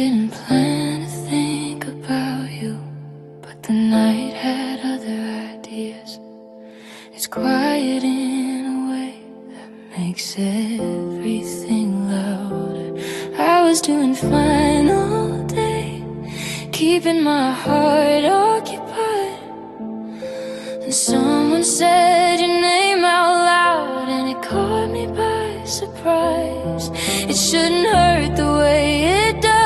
didn't plan to think about you, but the night had other ideas. It's quiet in a way that makes everything louder. I was doing fine all day, keeping my heart occupied, and someone said your name out loud, and it caught me by surprise. It shouldn't hurt the way it does.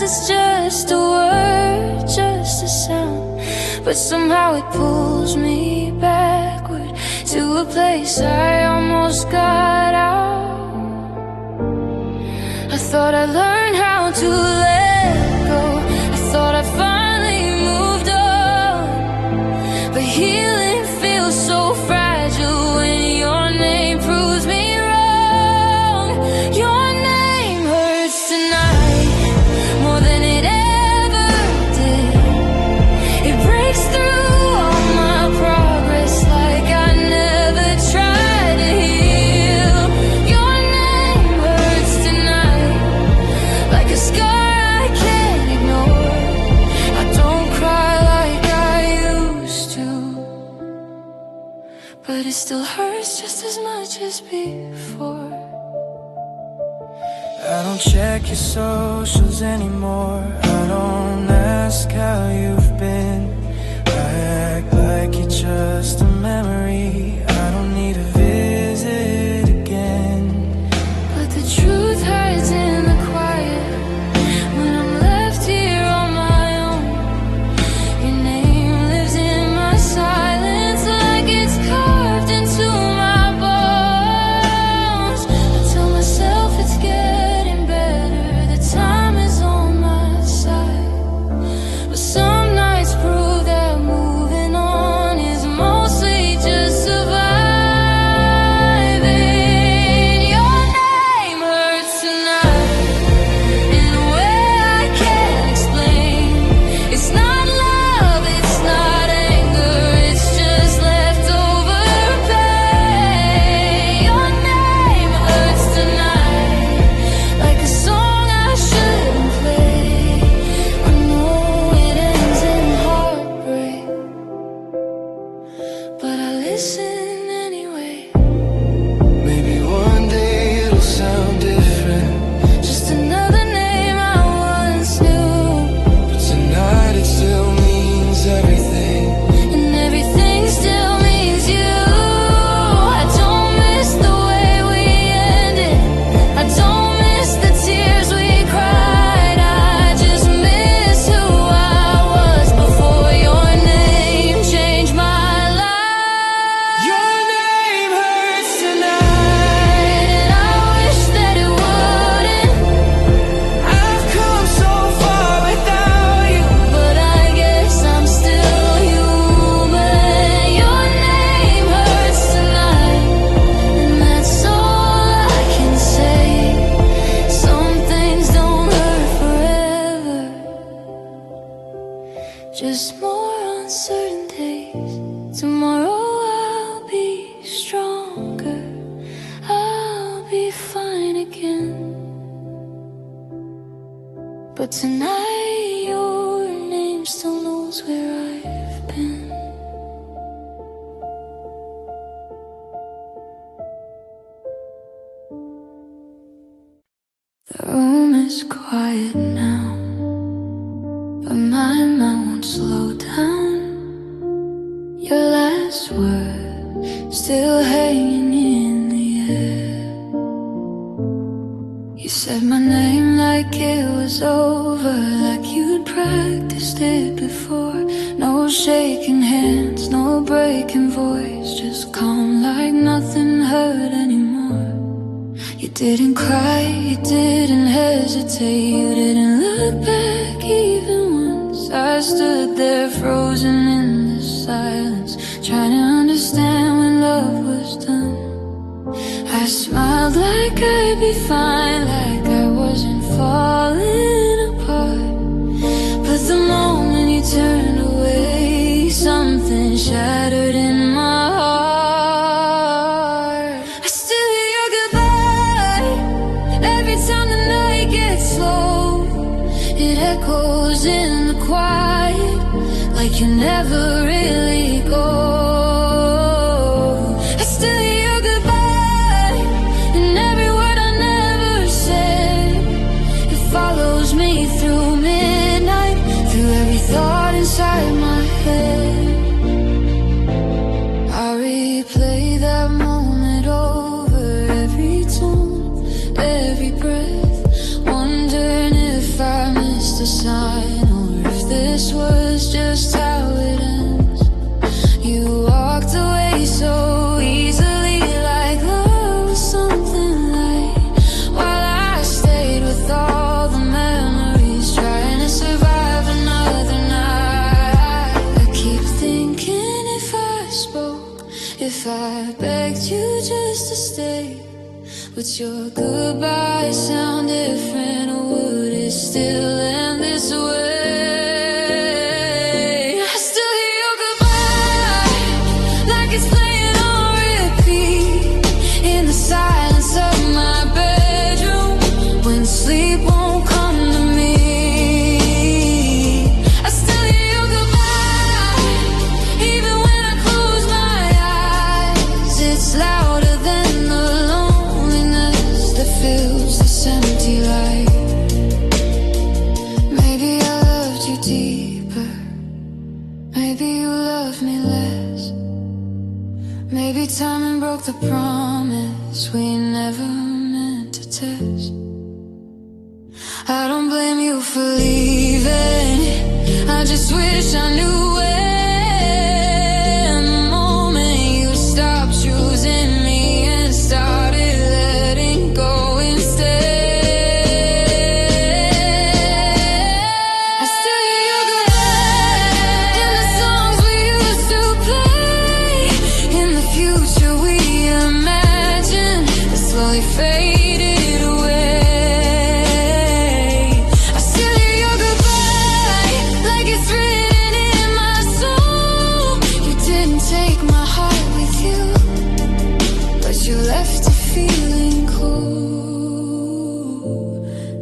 It's just a word, just a sound, but somehow it pulls me backward to a place I almost got out. I thought I learned how to let go. I thought I finally moved on, but healing feels so fragile when your name proves me wrong. Your name hurts tonight more than it ever did. It breaks through all my progress like I never tried to heal. Your name hurts tonight like a scar I can't ignore. I don't cry like I used to, but it still hurts just as much as before. I don't check your socials anymore. I don't ask how you've been. I act like you're just a memory. I don't need a visit again. But the truth hides in the quiet when I'm left here on my own. Your name lives in my silence like it's carved into my bones. I tell myself it's getting better, the time is on my side, but some nights prove that moving on is mostly just surviving. Your name hurts tonight in a way I can't explain. It's not love, it's not anger, it's just leftover pain. Your name hurts tonight like a song I shouldn't play. I know it ends in heartbreak, but I listen anyway. Maybe one day it'll sound different, Just another name I once knew, but tonight it still means everything. and everything still means you. I don't miss the way we ended, I don't miss the tears we cried. I just miss who I was before your name changed my life. Your name hurts And tonight. I wish that it wouldn't, I've come so far without you. but I guess I'm still human. Your name hurts tonight, and that's all I can say. Some things don't hurt forever, just more uncertain days. Tomorrow I'll be stronger, I'll be fine again, but tonight your name still knows where I've been. The room is quiet now, but my mind won't slow down. Your last word still hanging in the air. You said my name like it was over, like you'd practiced it before. No shaking hands, no breaking voice, just calm like nothing hurt anymore. You didn't cry, you didn't hesitate, you didn't look back even once. I stood there frozen in the silence, trying to understand when love was done. I smiled like I'd be fine, like I wasn't falling apart. But the moment you turned away, something shattered in my heart. I still hear your goodbye every time the night gets slow. It echoes in the quiet, like you never really go. I still hear your goodbye and every word I never said. It follows me through midnight, through every thought inside my head. I replay that moment over every tone, every breath, wondering if I missed a sign or if this was just how it ends. You walked away so easily, like love was something light, while I stayed with all the memories, trying to survive another night. I keep thinking if I spoke, if I begged you just to stay, would your goodbye sound different, or would it still end this way? I still hear your goodbye, like it's playing on repeat, in the silence of my bedroom, when sleep won't come to me. I still hear your goodbye, even when I close my eyes. It's louder than the loneliness that fills this empty life. Maybe I loved you deeper, maybe you loved me less. Maybe timing broke the promise we never meant to test. I don't blame you for leaving, I just wish I knew when, the moment you stopped choosing me and started letting go instead. I still hear your goodbye in the songs we used to play, in the future we imagined that slowly faded away. I still hear your goodbye, like it's written in my soul. You didn't take my heart with you, but you left it feeling cold.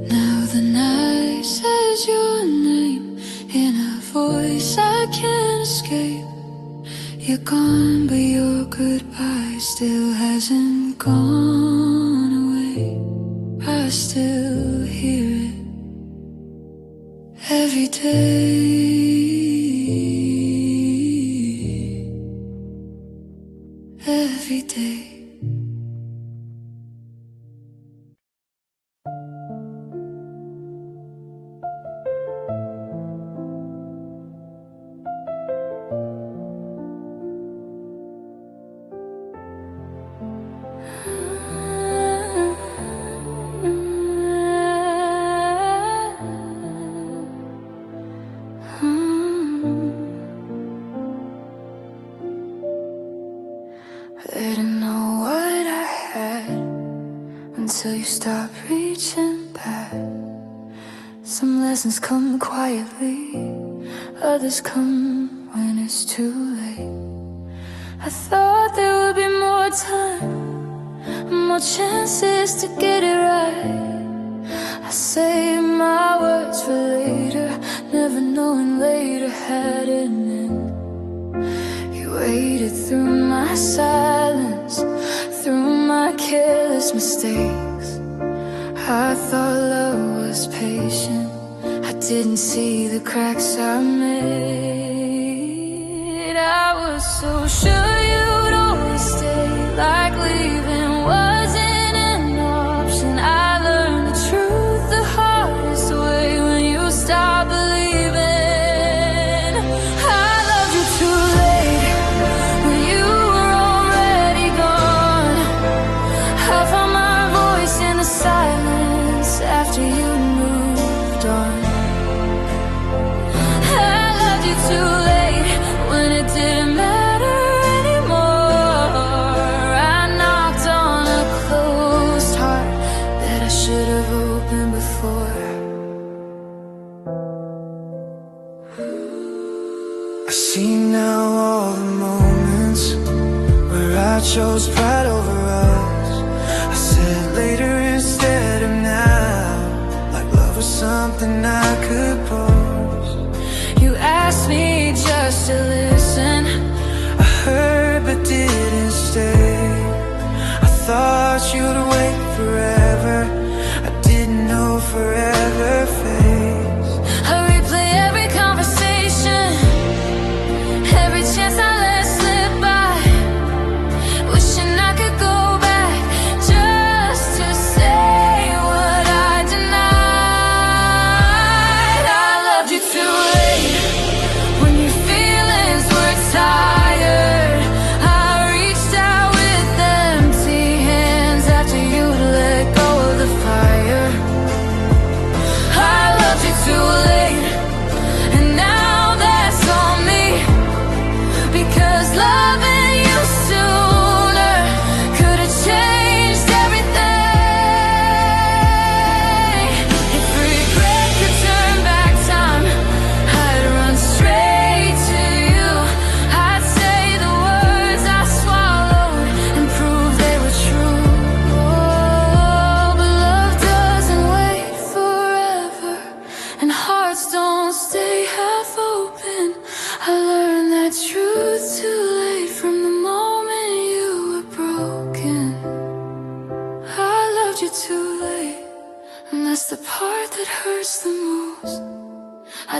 Now the night says your name in a voice I can't escape. You're gone, but your goodbye still hasn't gone away. I still hear it every day, every day. Didn't know what I had until you stopped reaching back. Some lessons come quietly, others come when it's too late. I thought there would be more time, more chances to get it right. I saved my words for later, never knowing later had an end. You waited through my silence, through my careless mistakes. I thought love was patient, I didn't see the cracks I made. I was so sure you'd always stay, like leaving wasn't an option. I learned the truth the hardest way, when you stopped believing. I loved you too late, when you were already gone. I found my voice in the silence after you moved on. I loved you too late, when it didn't matter anymore. I knocked on a closed heart that I should have opened before. I see now all the moments where I chose pride over us. I said later instead of now, like love was something I could pull.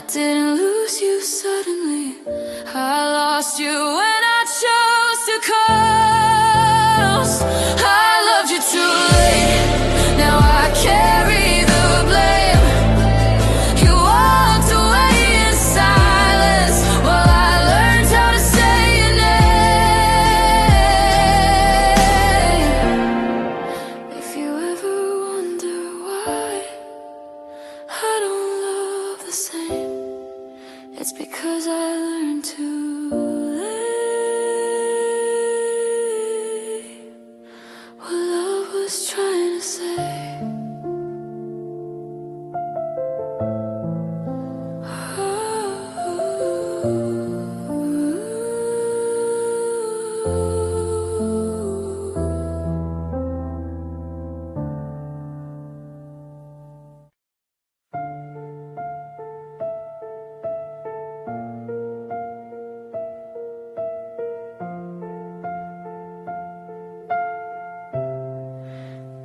didn't lose you suddenly. I lost you when I chose to coast. I loved you too late. Now I carry the blame. You walked away in silence while I learned how to say your name. If you ever wonder why I don't love the same, it's because I learned to lay what love was trying to say.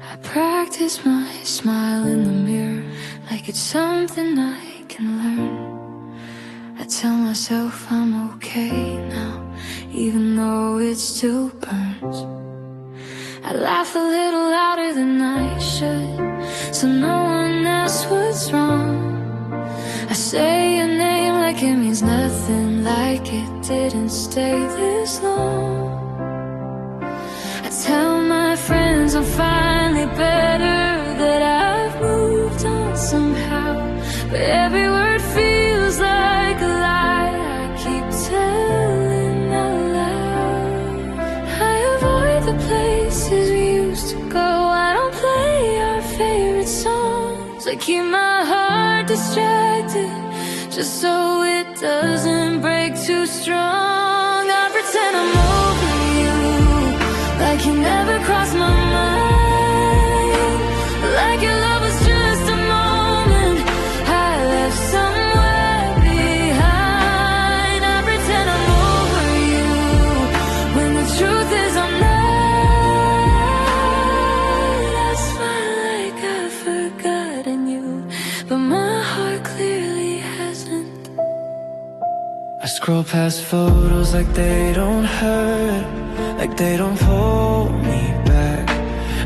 I practice my smile in the mirror like it's something I can learn. I tell myself I'm okay now, even though it still burns. I laugh a little louder than I should, so no one asks what's wrong. I say your name like it means nothing, like it didn't stay this long. I tell my friends I'm finally better, that I've moved on somehow, but every word feels like a lie I keep telling out loud. I avoid the places we used to go, I don't play our favorite songs. I keep my heart distracted just so it doesn't break too strong. I pretend I'm over you, like you never crossed my mind, like your love was just a moment I left somewhere behind. I pretend I'm over you, when the truth is I'm not. I smile like I've forgotten you, but my heart clearly hasn't. I scroll past photos like they don't hurt, like they don't hold me back.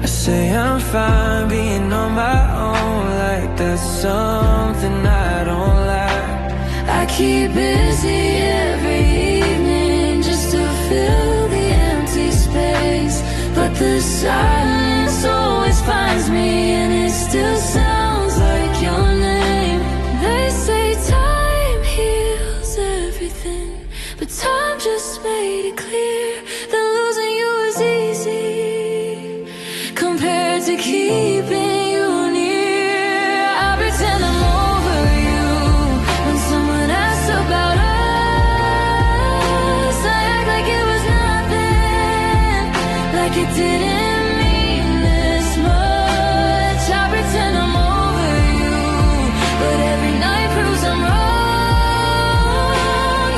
I say I'm fine being on my own, like that's something I don't lack. I keep busy every evening just to fill the empty space, but the silence always finds me, and it still sounds like your name. They say time heals everything, but time just made it clear that losing you is easy compared to keeping you near. I pretend I'm over you when someone asks about us. I act like it was nothing, like it didn't mean this much. I pretend I'm over you, but every night proves I'm wrong.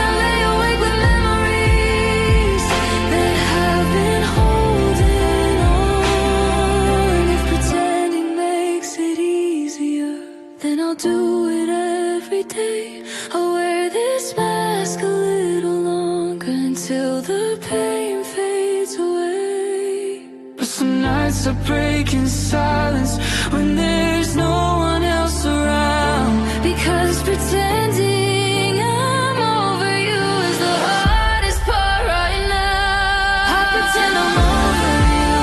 I lay awake with memories that have been holding on. If pretending makes it easier, then I'll do it every day. I'll wear this mask a little longer until the pain fades away. But some nights I break in silence when there's no one else around, Because pretending I'm over you is the hardest part right now. I pretend I'm over you,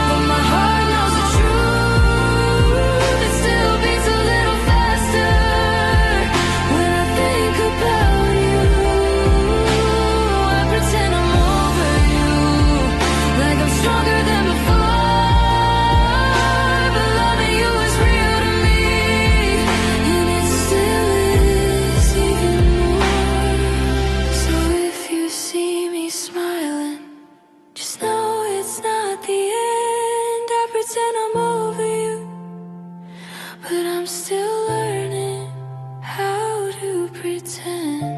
but my heart knows the truth. It still beats a little faster when I think about you. I pretend I'm over you, like I'm stronger than before, but loving you is real to me, and it still is even more. So if you see me smiling, just know it's not the end. I pretend I'm over you, but I'm still learning how to pretend.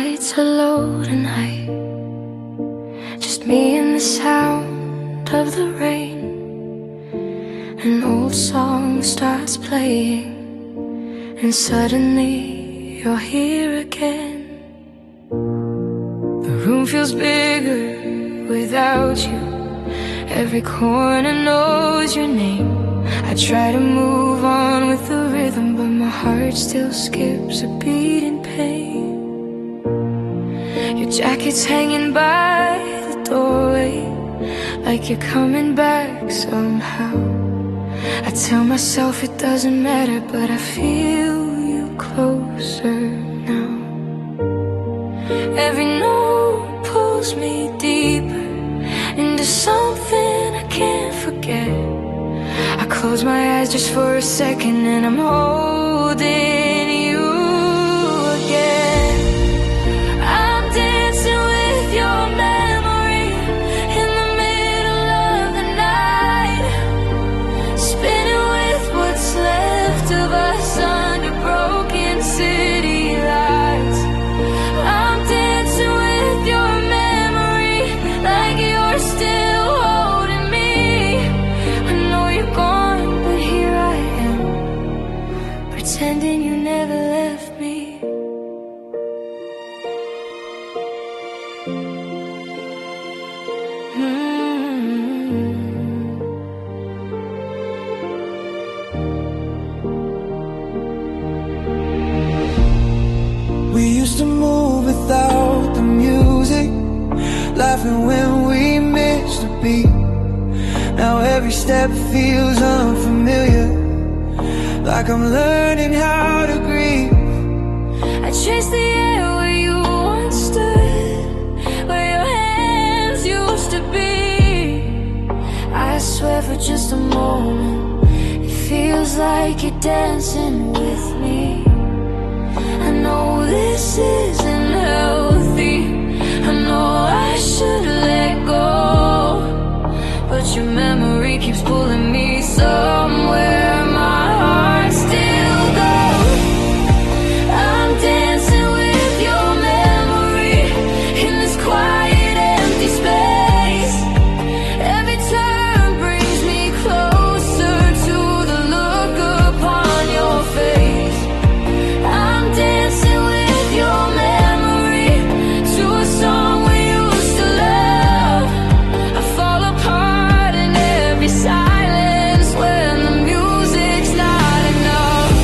lights are low tonight, just me and the sound of the rain. An old song starts playing, and suddenly you're here again. The room feels bigger without you. Every corner knows your name. I try to move on with the rhythm, but my heart still skips a beat in pain. Your jacket's hanging by the doorway, like you're coming back somehow. I tell myself it doesn't matter, but I feel you closer now. Every note pulls me deeper into something I can't forget. I close my eyes just for a second, and I'm holding you again. I'm dancing with your memory in the middle of the night, spinning with what's left of us under broken city lights. I'm dancing with your memory like you're still holding me. I know you're gone, but here I am, pretending you never left me. We used to move without the music, laughing when we missed a beat. Now every step feels unfamiliar, like I'm learning how to grieve. I chase the air where you once stood, where your hands used to be. I swear for just a moment, it feels like you're dancing with me. I know this isn't healthy, I know I should let go, but your memory keeps pulling me somewhere my heart still goes. I'm dancing with your memory in this quiet empty space. Every turn brings me closer to the look upon your face. I'm dancing with your memory to a song we used to love. I fall apart in every silence when the music's not enough.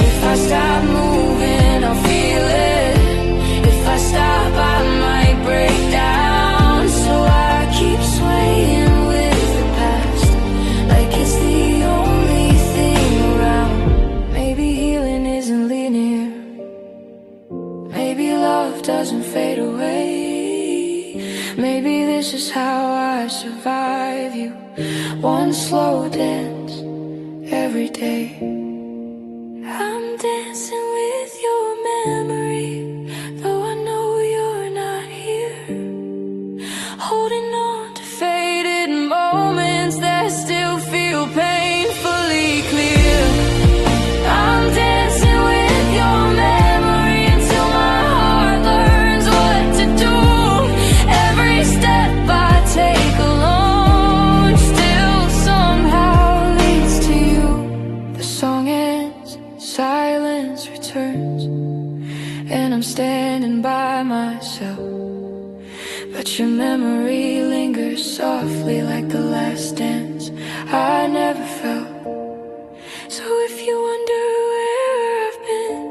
If I stop moving, I'll feel it. If I stop, I might break down. So I keep swaying with the past, like it's the only thing around. Maybe healing isn't linear, maybe love doesn't fade away. Maybe this is how I survive you, one slow dance every day. I'm dancing with your memory, though I know you're not here, holding on to faded moments that still feel painfully clear. I'm dancing with your memory until my heart learns what to do. Every step I take alone still somehow leads to you. The song ends, silence returns, and I'm standing by myself, but your memory lingers softly like the last dance I never felt. So if you wonder where I've been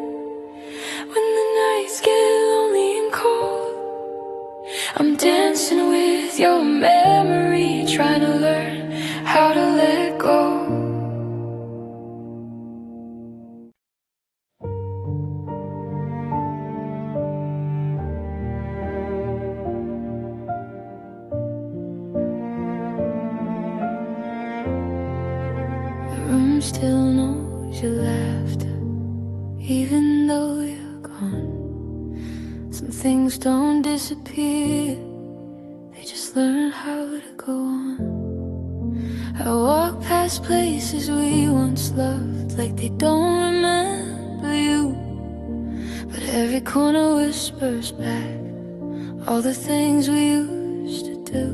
when the nights get lonely and cold, I'm dancing with your memory, trying to learn how to let go. The room still knows your laughter, even though you're gone. Some things don't disappear, they just learn how to go on. I walk past places we once loved, like they don't remember you, but every corner whispers back all the things we used to do.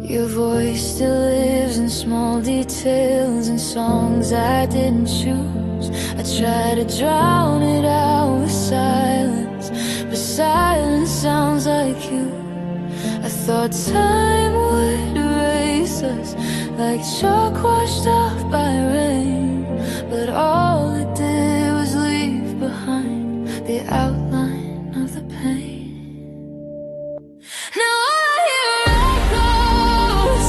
Your voice still lives in small details and songs I didn't choose. I try to drown it out with silence, but silence sounds like you. I thought time would erase us like chalk washed off by rain, but all it did was leave behind the outline of the pain. Now all I hear are echoes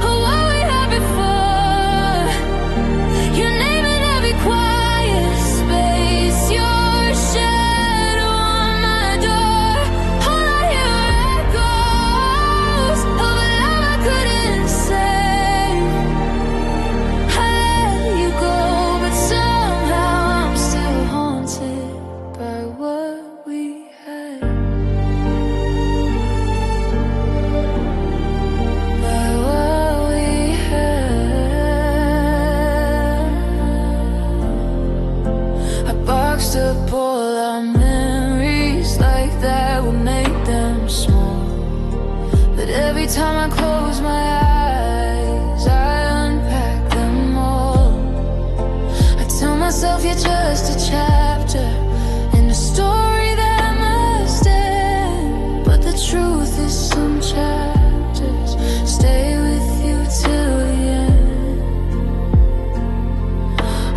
of what we had before. Your name in every quiet space, your shadow on my door. All I hear are echoes of a love I couldn't save. I let you go, but somehow I'm still haunted by what we had. By what we had. I boxed up all our memories like that would make them small. But every time I close my eyes, I unpack them all. I tell myself you're just a chapter in a story that must end. But the truth is some chapters stay with you till the end.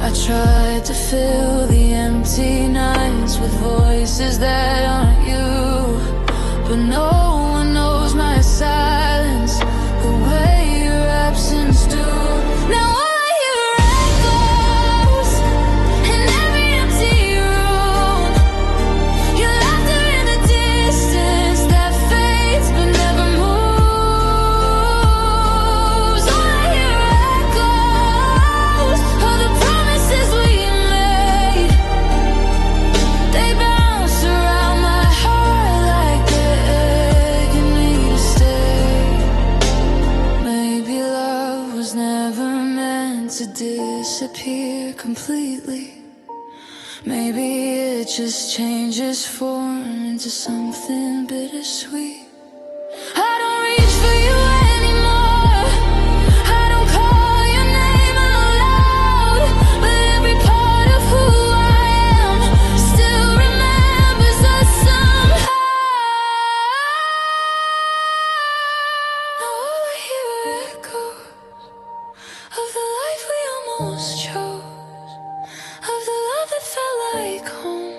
I tried to fill the empty nights with voices that aren't you, but no one knows my silence the way your absence do. Now all I hear are echoes in every empty room. Your laughter in the distance that fades but never moves. All I hear are echoes of the promises we made. They bounce around my heart like they're begging me to stay. Maybe love was never meant to disappear completely. Maybe it just changes form into something bittersweet. I don't reach for you anymore. I don't call your name out loud, but every part of who I am still remembers us somehow. Now all I hear are echoes of the life we almost chose, of the love that felt like home,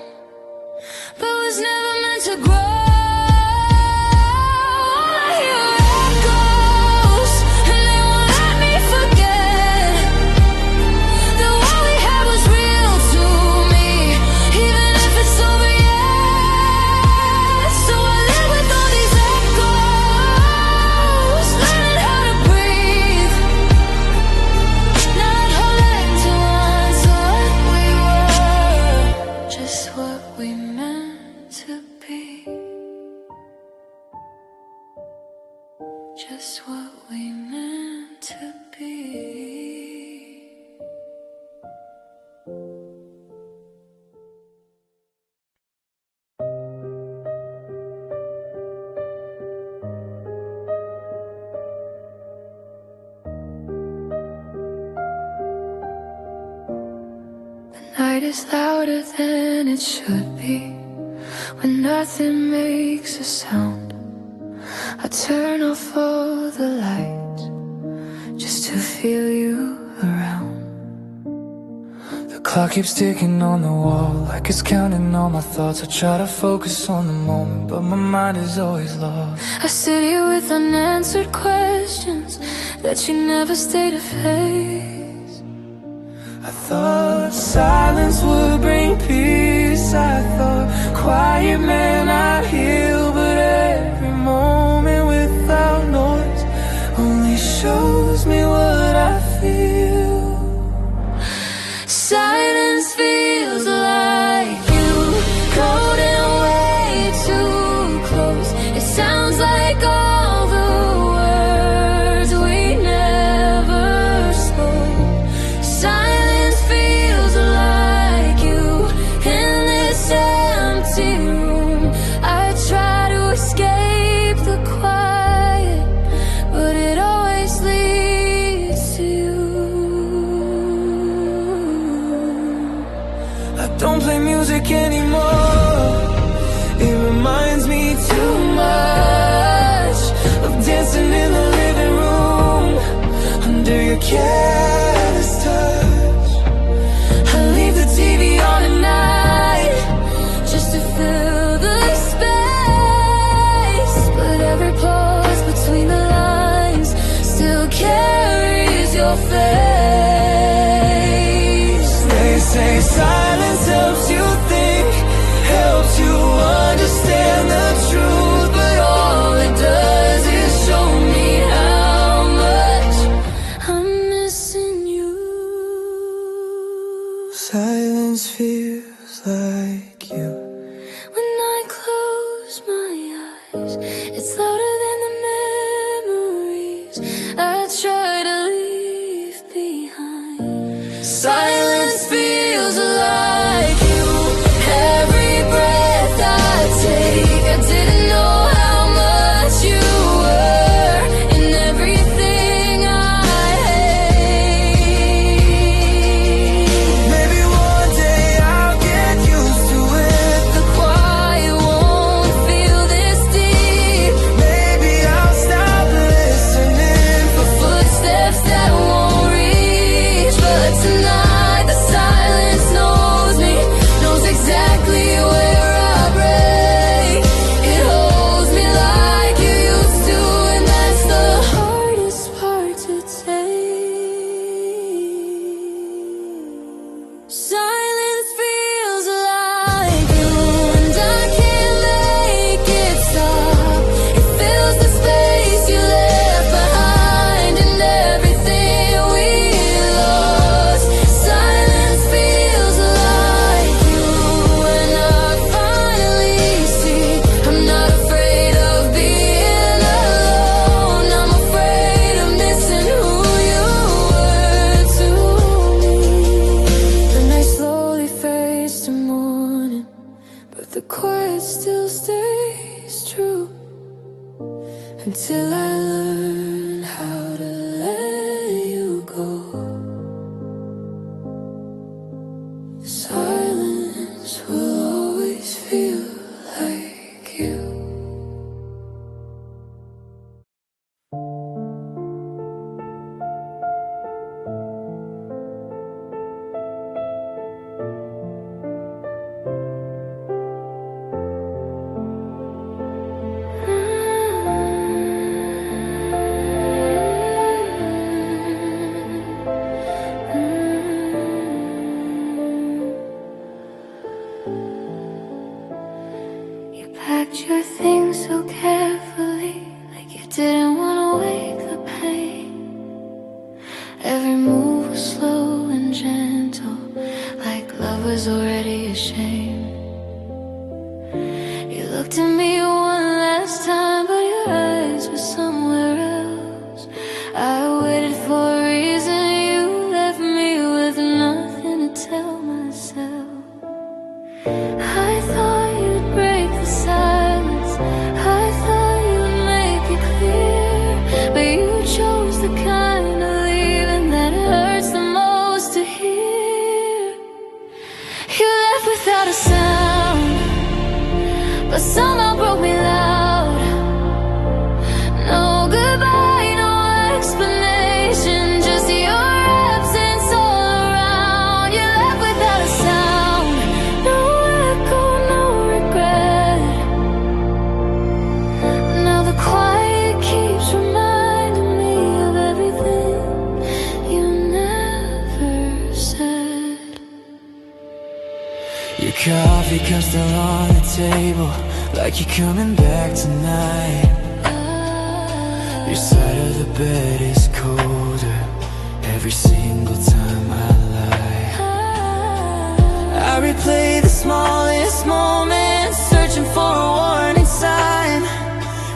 but was never meant to grow. All I hear are echoes, and they won't let me forget that what we had was real to me, even if it's over yet. So I live with all these echoes, learning how to breathe, not holding to once what we were, just what we meant to be, just what we meant to be. The night is louder than it should be when nothing makes a sound. I turn off all the lights just to feel you around. The clock keeps ticking on the wall like it's counting all my thoughts. I try to focus on the moment, but my mind is always lost. I sit here with unanswered questions that you never stay to face. I thought silence would bring peace. I thought quiet meant I'd heal, but every moment without noise only shows me what I feel. Silence feels like you floating way too close. It sounds like all the words we never spoke. Silence feels like you don't play music anymore. It reminds me too much of dancing in the living room under your careless touch. I leave the TV on at night just to fill the space, but every pause between the lines still carries your face. They say silence helps you think, helps you understand the truth, but all it does is show me how much I'm missing you. Silence feels like you. When I close my eyes, it's louder than the memories I try to leave behind. Silence feels like you. Every breath I take, I didn't know how much you were in everything I hate. Maybe one day I'll get used to it. The quiet won't feel this deep. Maybe I'll stop listening for footsteps that won't reach. But tonight the silence knows me, knows exactly where I break. It holds me like you used to, and that's the hardest part to take. Silence feels like you, and I can't make it stop. It fills the space you left behind and everything we lost. Silence feels like you, and I finally see I'm not afraid of being alone. I'm afraid of missing who you were to me. The night slowly fades to morning, but the quiet still stays true until I learn how to let you go. Silence will always feel like you. You packed your things so carefully, like you didn't want to wake the pain. Every move was slow and gentle, like love was already a shame. You looked at me one last time, but your eyes were somewhere else. I waited for a reason, you left me with nothing to tell myself. I thought you'd break the silence, I thought you'd make it clear, but you chose the kind of leaving that hurts the most to hear. You left without a sound, but somehow broke me loud. No goodbye, no explanation, just your absence all around. You left without a sound, no echo, no regret. Now the quiet keeps reminding me of everything you never said. Your coffee cups still on the table, like you're coming back tonight. Your side of the bed is colder every single time I lie. I replay the smallest moments, searching for a warning sign,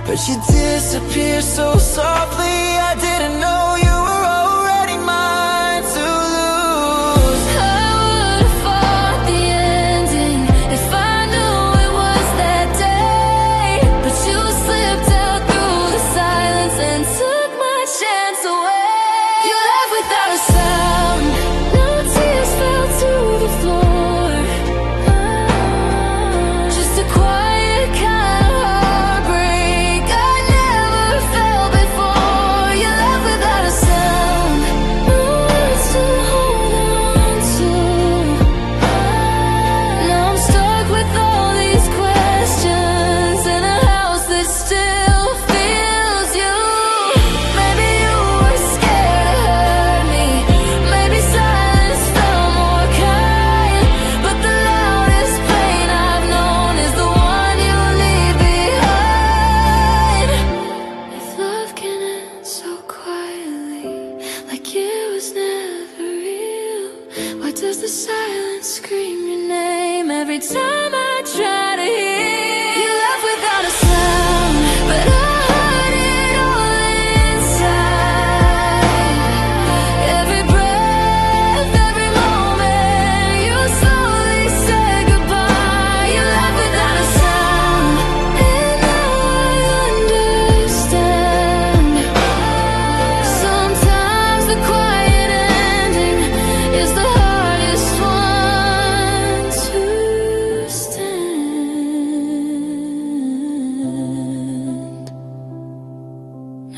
but you disappear so softly. I didn't know you were already mine to lose. I would've fought the ending if I knew it was that day, but you slipped out through the silence and took my chance away. You left without a sound, no tears fell to the floor. does the silence scream your name every time I try to hear you laugh without a sound, but I heard it all inside. Every breath, every moment, you slowly say goodbye. You laugh without a sound, and now I understand. Sometimes the quiet ending is the hardest one to stand.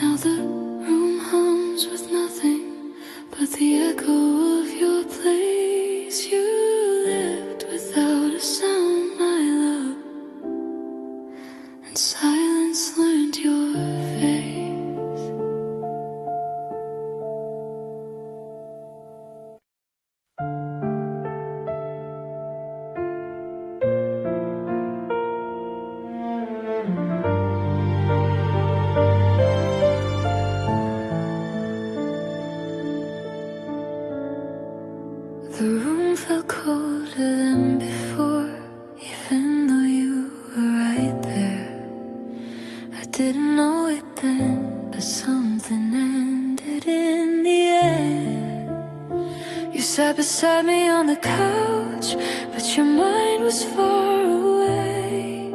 Now the room hums with nothing but the echo of your place. You lived without a sound, my love, and silence learned your face. The room felt colder than before, even though you were right there. I didn't know it then, but something ended in the air. You sat beside me on the couch, but your mind was far away.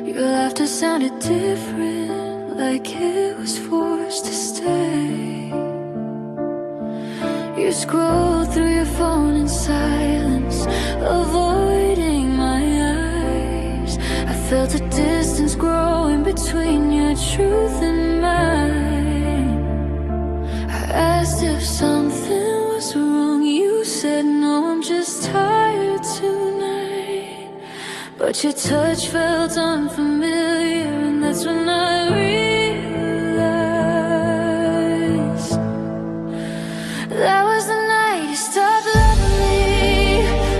Your laughter sounded different, like it was forced to stay. You scrolled through your phone in silence, avoiding my eyes. I felt a distance growing between your truth and mine. I asked if something was wrong. You said no, I'm just tired tonight. But your touch felt unfamiliar, and that's when I realized that was the night you stopped loving me.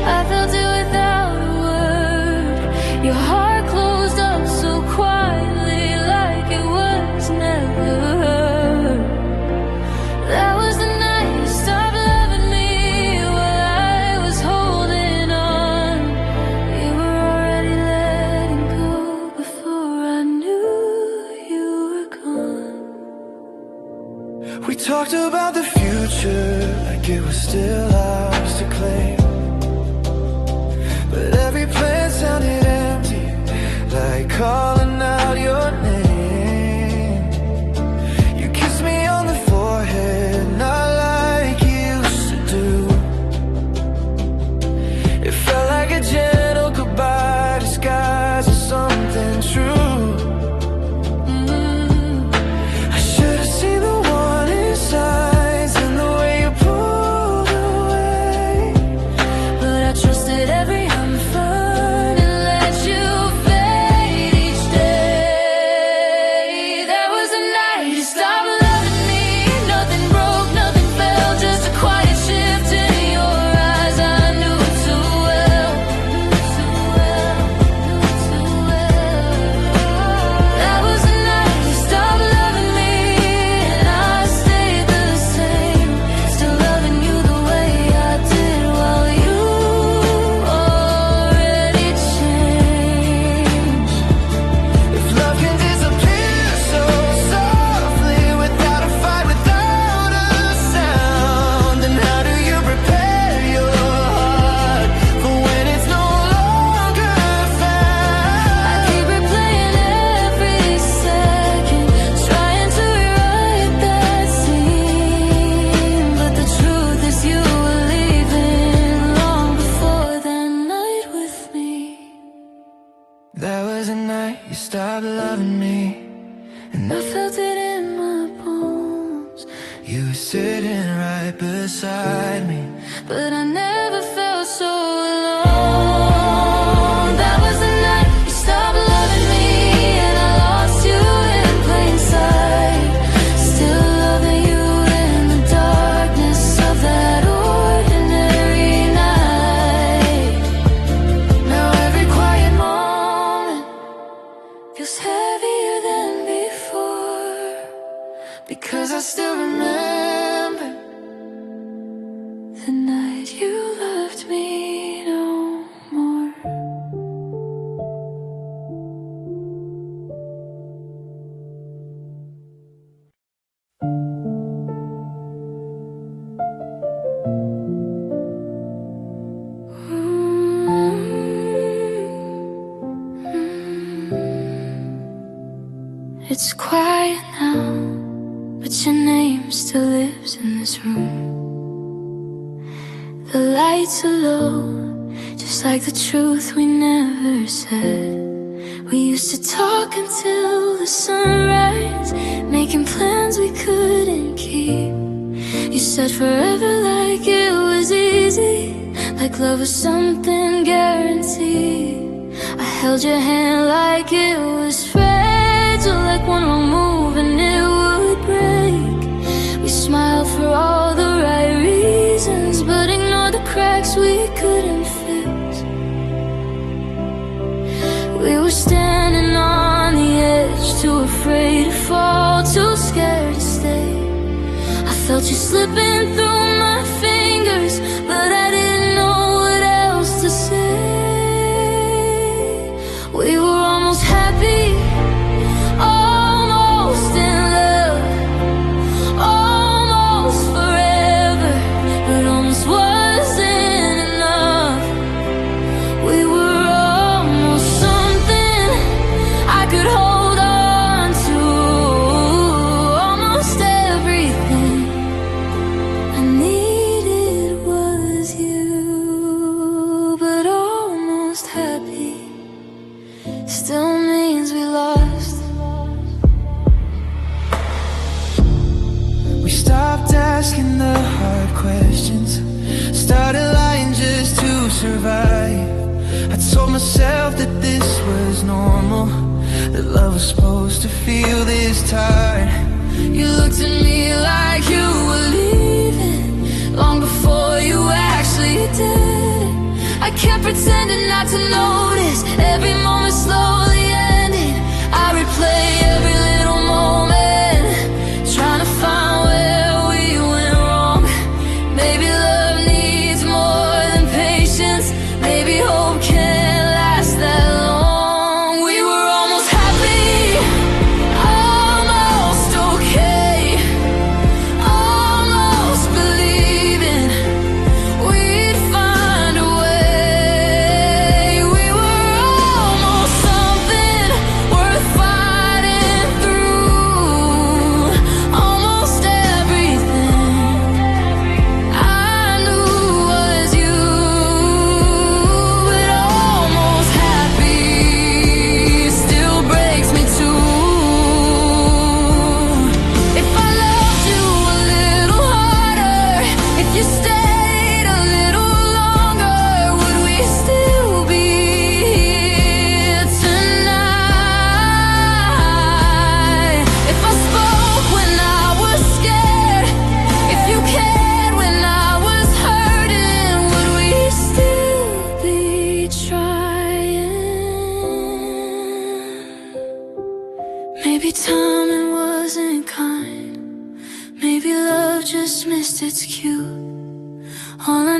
I felt it without a word. Your heart closed up so quietly, like it was never heard. That was the night you stopped loving me. While I was holding on, you were already letting go before I knew you were gone. We talked about the future like it was still ours to claim, but every plan sounded empty, like calling out your name. You kissed me on the forehead, not like you used to do. It felt like a gentle goodbye disguised as something true. I should have seen the warning signs in the way you pulled away, But I trusted every unfold and let you fade each day. That was the night you stopped loving me. Nothing broke, nothing fell, just a quiet shift in your eyes. I knew it too well, too well, too well. That was the night you stopped loving me, and I stayed the same, still loving you the way I did while you already changed. if love can disappear so softly, without a fight, without a sound, then how do you prepare your heart for when it's no longer found? I keep replaying every second, trying to rewrite that scene. But the truth is you were leaving long before that night with me. That was the night you stopped loving me, and I felt it in my bones, you were sitting right beside me. but I never felt so alone. That was the night you stopped loving me, and I lost you in plain sight. Still loving you in the darkness of that ordinary night. Now every quiet moment feels heavier than before, because I still remember the night that you loved me no more. It's quiet now, but your name still lives in this room. The lights are low, just like the truth we never said. We used to talk until the sunrise, making plans we couldn't keep. You said forever like it was easy, like love was something guaranteed. I held your hand like it was fragile, like one wrong move and it would break. We smiled for all the right reasons, but ignored the cracks we couldn't fix. We were standing on the edge, too afraid to fall, too scared to stay. I felt you slipping through my fingers, but I didn't know what else to say. We were almost happy, almost in love, almost forever, but almost wasn't enough. We were almost something I could hold on to, almost everything I needed was you, but almost happy still means we lost. We stopped asking the hard questions, started lying just to survive. I told myself that this was normal, that love was supposed to feel this tired. You looked at me like you were leaving, long before you actually did. I kept pretending not to notice, every moment slowly ending. I replay every little moment, trying to find where we went wrong. Maybe love needs more than patience, maybe hope can't last that long. We were almost happy, almost okay, almost believing we'd find a way. We were almost something worth fighting through, almost everything I knew was you, but almost happy still breaks me too. If I loved you a little harder, if you stayed a little longer, would we still be here tonight? If I spoke when I was scared, if you cared when I was hurting, would we still be trying? Maybe timing wasn't kind, maybe love just missed its cue. All I